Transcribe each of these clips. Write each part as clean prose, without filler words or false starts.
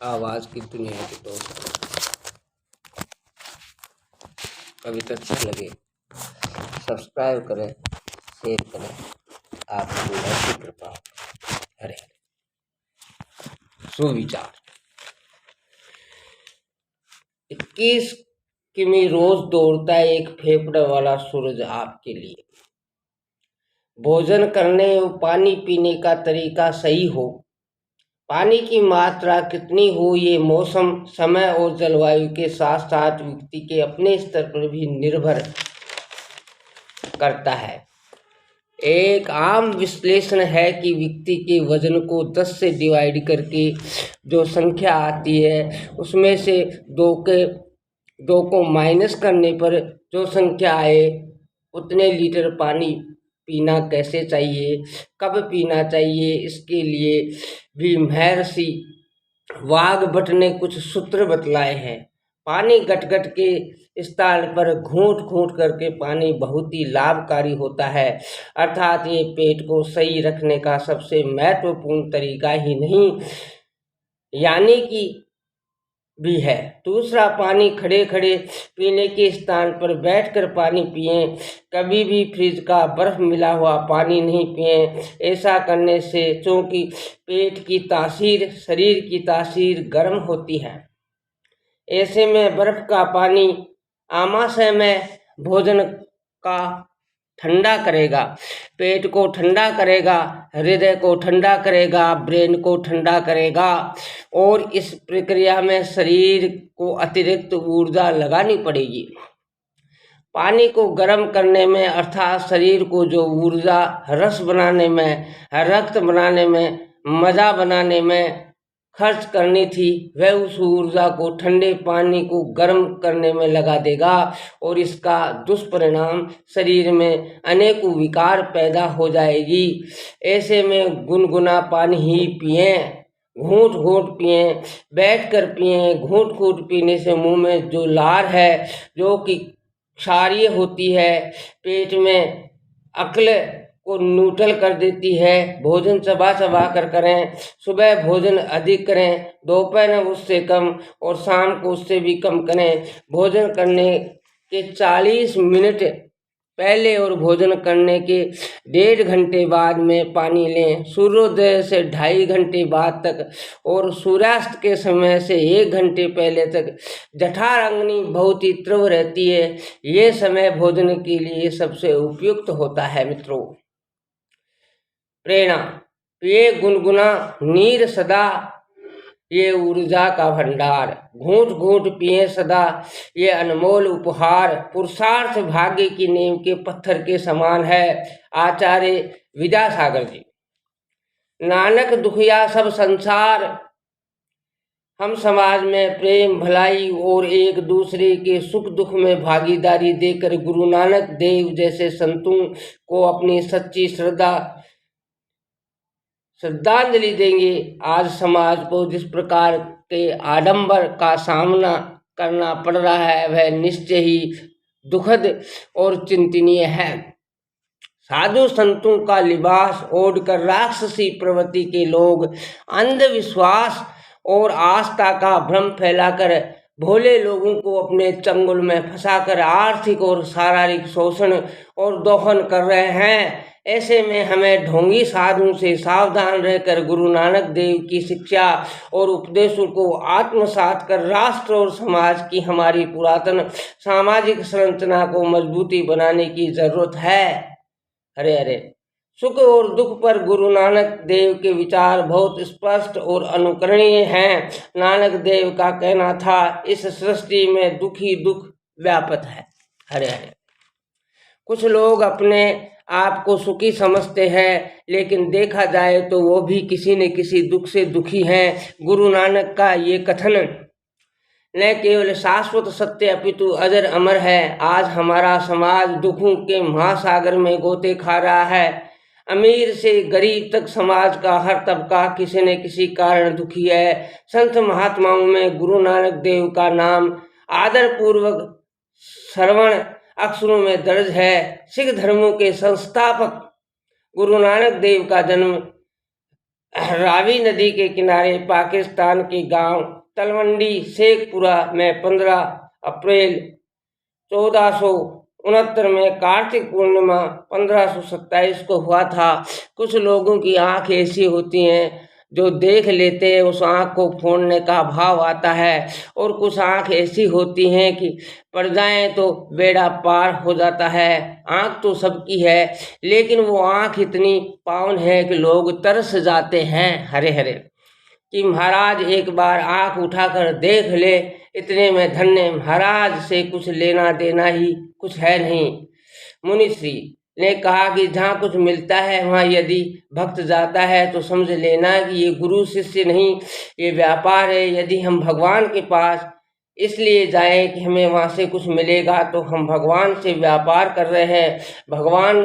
आवाज़ की दुनिया के दोस्त, कविता अच्छा लगे सब्सक्राइब करें, शेयर करें। आपकी ऐसी कृपा। हरे हरे सुविचार। 21 किमी रोज दौड़ता है एक फेफड़े वाला सूरज आपके लिए। भोजन करने और पानी पीने का तरीका सही हो, पानी की मात्रा कितनी हो, ये मौसम, समय और जलवायु के साथ साथ व्यक्ति के अपने स्तर पर भी निर्भर करता है। एक आम विश्लेषण है कि व्यक्ति के वजन को 10 से डिवाइड करके जो संख्या आती है उसमें से दो को माइनस करने पर जो संख्या आए उतने लीटर पानी पीना कैसे चाहिए, कब पीना चाहिए, इसके लिए भी महर्षि वाग्भट ने कुछ सूत्र बतलाए हैं। पानी गटगट के स्थान पर घूंट घूंट करके पानी बहुत ही लाभकारी होता है, अर्थात ये पेट को सही रखने का सबसे महत्वपूर्ण तरीका ही नहीं यानी कि भी है। दूसरा, पानी खड़े खड़े पीने के स्थान पर बैठकर पानी पिएं। कभी भी फ्रिज का बर्फ मिला हुआ पानी नहीं पिएं। ऐसा करने से चूंकि पेट की तासीर शरीर की तासीर गर्म होती है, ऐसे में बर्फ का पानी आमाशय में भोजन का ठंडा करेगा, पेट को ठंडा करेगा, हृदय को ठंडा करेगा, ब्रेन को ठंडा करेगा और इस प्रक्रिया में शरीर को अतिरिक्त ऊर्जा लगानी पड़ेगी। पानी को गर्म करने में अर्थात शरीर को जो ऊर्जा रस बनाने में, रक्त बनाने में, मजा बनाने में खर्च करनी थी, वह उस ऊर्जा को ठंडे पानी को गर्म करने में लगा देगा और इसका दुष्परिणाम शरीर में अनेकों विकार पैदा हो जाएगी। ऐसे में गुनगुना पानी ही पिएं, घूंट घूंट पिएं, बैठकर पिएं। घूंट घूंट पीने से मुंह में जो लार है जो कि क्षारीय होती है, पेट में अक्ल को न्यूट्रल कर देती है। भोजन चबा चबा कर करें। सुबह भोजन अधिक करें, दोपहर में उससे कम और शाम को उससे भी कम करें। भोजन करने के 40 मिनट पहले और भोजन करने के 1.5 घंटे बाद में पानी लें। सूर्योदय से 2.5 घंटे बाद तक और सूर्यास्त के समय से 1 घंटे पहले तक जठराग्नि बहुत ही तीव्र रहती है। ये समय भोजन के लिए सबसे उपयुक्त होता है। मित्रों, प्रेरणा, पिए गुनगुना नीर सदा, ये ऊर्जा का भंडार। घूंट घूंट पिए सदा, ये अनमोल उपहार। पुरुषार्थ भाग्य की नींव के पत्थर के समान है। आचार्य विद्यासागर जी। नानक दुखिया सब संसार, हम समाज में प्रेम भलाई और एक दूसरे के सुख दुख में भागीदारी देकर गुरु नानक देव जैसे संतों को अपनी सच्ची श्रद्धांजलि देंगे। आज समाज को जिस प्रकार के आडंबर का सामना करना पड़ रहा है वह निश्चय ही दुखद और चिंतनीय है। साधु संतों का लिबास ओढ़कर राक्षसी प्रवृत्ति के लोग अंधविश्वास और आस्था का भ्रम फैलाकर भोले लोगों को अपने चंगुल में फंसाकर आर्थिक और शारीरिक शोषण और दोहन कर रहे हैं। ऐसे में हमें ढोंगी साधुओं से सावधान रहकर गुरु नानक देव की शिक्षा और उपदेशों को आत्मसात कर राष्ट्र और समाज की हमारी पुरातन सामाजिक संरचना को मजबूती बनाने की जरूरत है। हरे हरे। सुख और दुख पर गुरु नानक देव के विचार बहुत स्पष्ट और अनुकरणीय हैं। नानक देव का कहना था, इस सृष्टि में दुख ही दुख व्यापक है। हरे हरे। कुछ लोग अपने आप को सुखी समझते हैं, लेकिन देखा जाए तो वो भी किसी न किसी दुख से दुखी हैं। गुरु नानक का ये कथन न केवल शाश्वत सत्य अपितु अजर अमर है। आज हमारा समाज दुखों के महासागर में गोते खा रहा है। अमीर से गरीब तक समाज का हर तबका किसी न किसी कारण दुखी है। संत महात्माओं में गुरु नानक देव का नाम आदर पूर्वक श्रवण अक्षरों में दर्ज है। सिख धर्मों के संस्थापक गुरु नानक देव का जन्म रावी नदी के किनारे पाकिस्तान के गांव तलवंडी शेखपुरा में 15 अप्रैल 1469 में कार्तिक पूर्णिमा 1527 को हुआ था। कुछ लोगों की आंख ऐसी होती हैं जो देख लेते हैं, उस आंख को फोड़ने का भाव आता है, और कुछ आंख ऐसी होती हैं कि पड़ जाएं तो बेड़ा पार हो जाता है। आंख तो सबकी है, लेकिन वो आंख इतनी पावन है कि लोग तरस जाते हैं हरे हरे कि महाराज एक बार आंख उठाकर देख ले, इतने में धन्य। महाराज से कुछ लेना देना ही कुछ है नहीं। मुनिश्री ने कहा कि जहाँ कुछ मिलता है वहाँ यदि भक्त जाता है तो समझ लेना कि ये गुरु शिष्य नहीं, ये व्यापार है। यदि हम भगवान के पास इसलिए जाएं कि हमें वहाँ से कुछ मिलेगा, तो हम भगवान से व्यापार कर रहे हैं। भगवान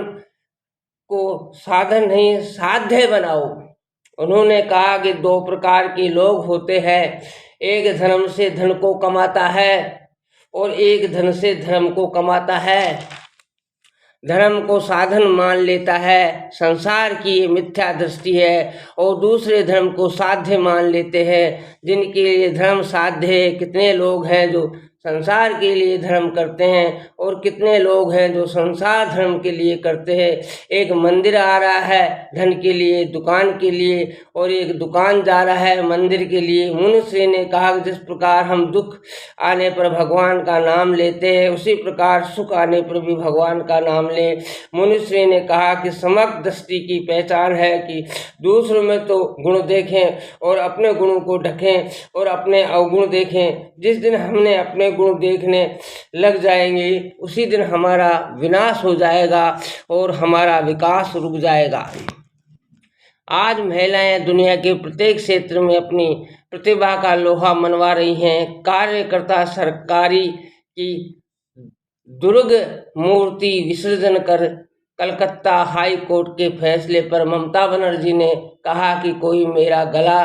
को साधन नहीं साध्य बनाओ। उन्होंने कहा कि 2 प्रकार के लोग होते हैं, एक धर्म से धन को कमाता है और एक धन से धर्म को कमाता है। धर्म को साधन मान लेता है, संसार की ये मिथ्या दृष्टि है, और दूसरे धर्म को साध्य मान लेते हैं, जिनके लिए धर्म साध्य है। कितने लोग हैं जो संसार के लिए धर्म करते हैं, और कितने लोग हैं जो संसार धर्म के लिए करते हैं। एक मंदिर आ रहा है धन के लिए, दुकान के लिए, और एक दुकान जा रहा है मंदिर के लिए। मुनिश्री ने कहा कि जिस प्रकार हम दुख आने पर भगवान का नाम लेते हैं, उसी प्रकार सुख आने पर भी भगवान का नाम ले। मुनिश्री ने कहा कि समग्र दृष्टि की पहचान है कि दूसरों में तो गुण देखें और अपने गुणों को ढकें और अपने अवगुण देखें। जिस दिन हमने अपने गुण देखने लग जाएंगे, उसी दिन हमारा विनाश हो जाएगा और हमारा विकास रुक जाएगा। आज महिलाएं दुनिया के प्रत्येक क्षेत्र में अपनी प्रतिभा का लोहा मनवा रही हैं। कार्यकर्ता सरकारी की दुर्ग मूर्ति विसर्जन कर कलकत्ता हाई कोर्ट के फैसले पर ममता बनर्जी ने कहा कि कोई मेरा गला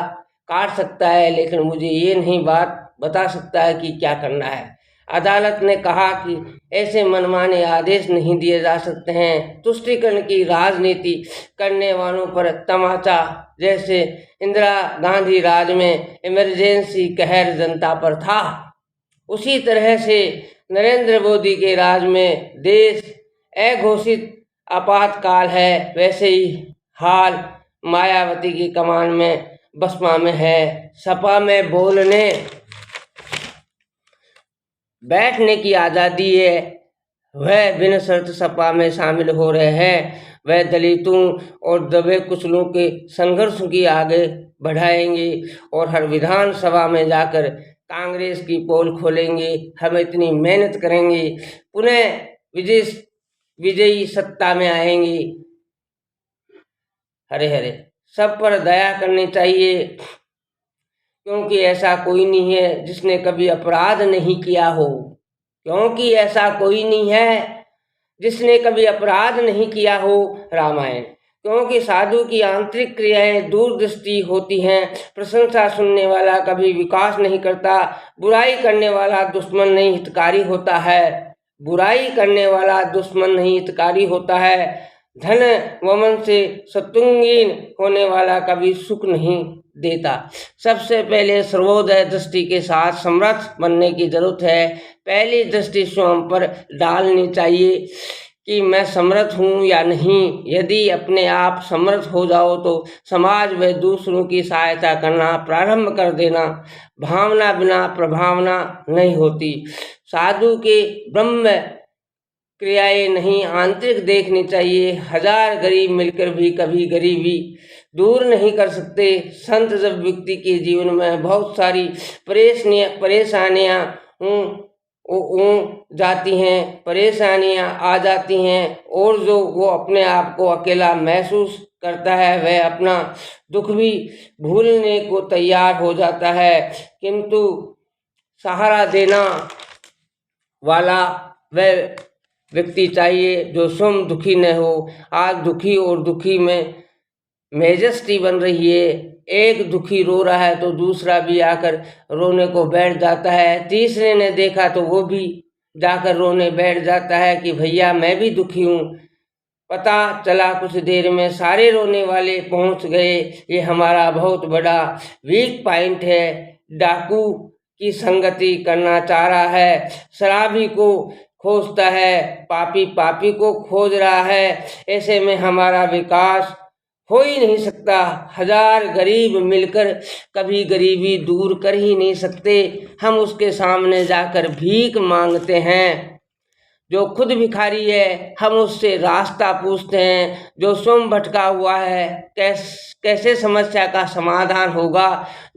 काट सकता है, लेकिन मुझे ये नहीं बात बता सकता है कि क्या करना है। अदालत ने कहा कि ऐसे मनमाने आदेश नहीं दिए जा सकते हैं। तुष्टीकरण की राजनीति करने वालों पर तमाचा, जैसे इंदिरा गांधी राज में इमरजेंसी कहर जनता पर था, उसी तरह से नरेंद्र मोदी के राज में देश अघोषित आपातकाल है। वैसे ही हाल मायावती की कमान में बसपा में है। सपा में बोलने बैठने की आज़ादी है, वह बिन शर्त सपा में शामिल हो रहे हैं। वह दलितों और दबे कुचलों के संघर्ष की आगे बढ़ाएंगे और हर विधानसभा में जाकर कांग्रेस की पोल खोलेंगे। हम इतनी मेहनत करेंगे, पुनः विजयी सत्ता में आएंगे। हरे हरे। सब पर दया करनी चाहिए, क्योंकि ऐसा कोई नहीं है जिसने कभी अपराध नहीं किया हो। क्योंकि ऐसा कोई नहीं है जिसने कभी अपराध नहीं किया हो। रामायण। क्योंकि साधु की आंतरिक क्रियाएं दूरदृष्टि होती हैं। प्रशंसा सुनने वाला कभी विकास नहीं करता। बुराई करने वाला दुश्मन नहीं हितकारी होता है। बुराई करने वाला दुश्मन नहीं हितकारी होता है। धन वमन से सतुंगीन होने वाला कभी सुख नहीं देता। सबसे पहले सर्वोदय दृष्टि के साथ समर्थ बनने की जरूरत है। पहली दृष्टि स्वयं पर डालनी चाहिए कि मैं समर्थ हूँ या नहीं। यदि अपने आप समर्थ हो जाओ तो समाज व दूसरों की सहायता करना प्रारंभ कर देना। भावना बिना प्रभावना नहीं होती। साधु के ब्रह्म क्रियाएं नहीं, आंतरिक देखनी चाहिए। 1000 गरीब मिलकर भी कभी गरीबी दूर नहीं कर सकते। संत जब व्यक्ति के जीवन में बहुत सारी परेशानियां जाती हैं, परेशानियां आ जाती हैं, और जो वो अपने आप को अकेला महसूस करता है, वह अपना दुख भी भूलने को तैयार हो जाता है। किंतु सहारा देना वाला वह व्यक्ति चाहिए जो स्वयं दुखी न हो। आज दुखी और दुखी में मेजस्टी बन रही है। एक दुखी रो रहा है तो दूसरा भी आकर रोने को बैठ जाता है। तीसरे ने देखा तो वो भी जाकर रोने बैठ जाता है कि भैया मैं भी दुखी हूँ। पता चला कुछ देर में सारे रोने वाले पहुंच गए। ये हमारा बहुत बड़ा वीक पॉइंट है। डाकू की संगति करना चाह रहा है, शराबी को खोजता है, पापी पापी को खोज रहा है। ऐसे में हमारा विकास हो ही नहीं सकता। हजार गरीब मिलकर कभी गरीबी दूर कर ही नहीं सकते। हम उसके सामने जाकर भीख मांगते हैं। जो खुद भिखारी है हम उससे रास्ता पूछते हैं। जो स्वयं भटका हुआ है कैसे समस्या का समाधान होगा।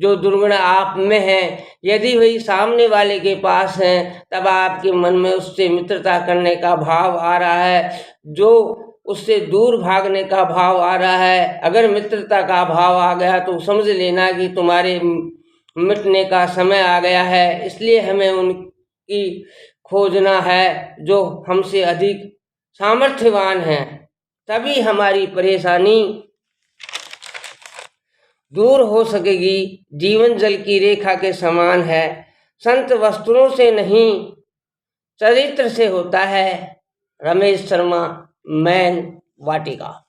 जो दुर्गुण आप में है यदि वही सामने वाले के पास है तब आपके मन में उससे मित्रता करने का भाव आ रहा है, जो उससे दूर भागने का भाव आ रहा है। अगर मित्रता का भाव आ गया तो समझ लेना कि तुम्हारे मिटने का समय आ गया है। इसलिए हमें उनकी खोजना है जो हमसे अधिक सामर्थ्यवान हैं, तभी हमारी परेशानी दूर हो सकेगी। जीवन जल की रेखा के समान है। संत वस्त्रों से नहीं चरित्र से होता है। रमेश शर्मा, मैन वाटिका।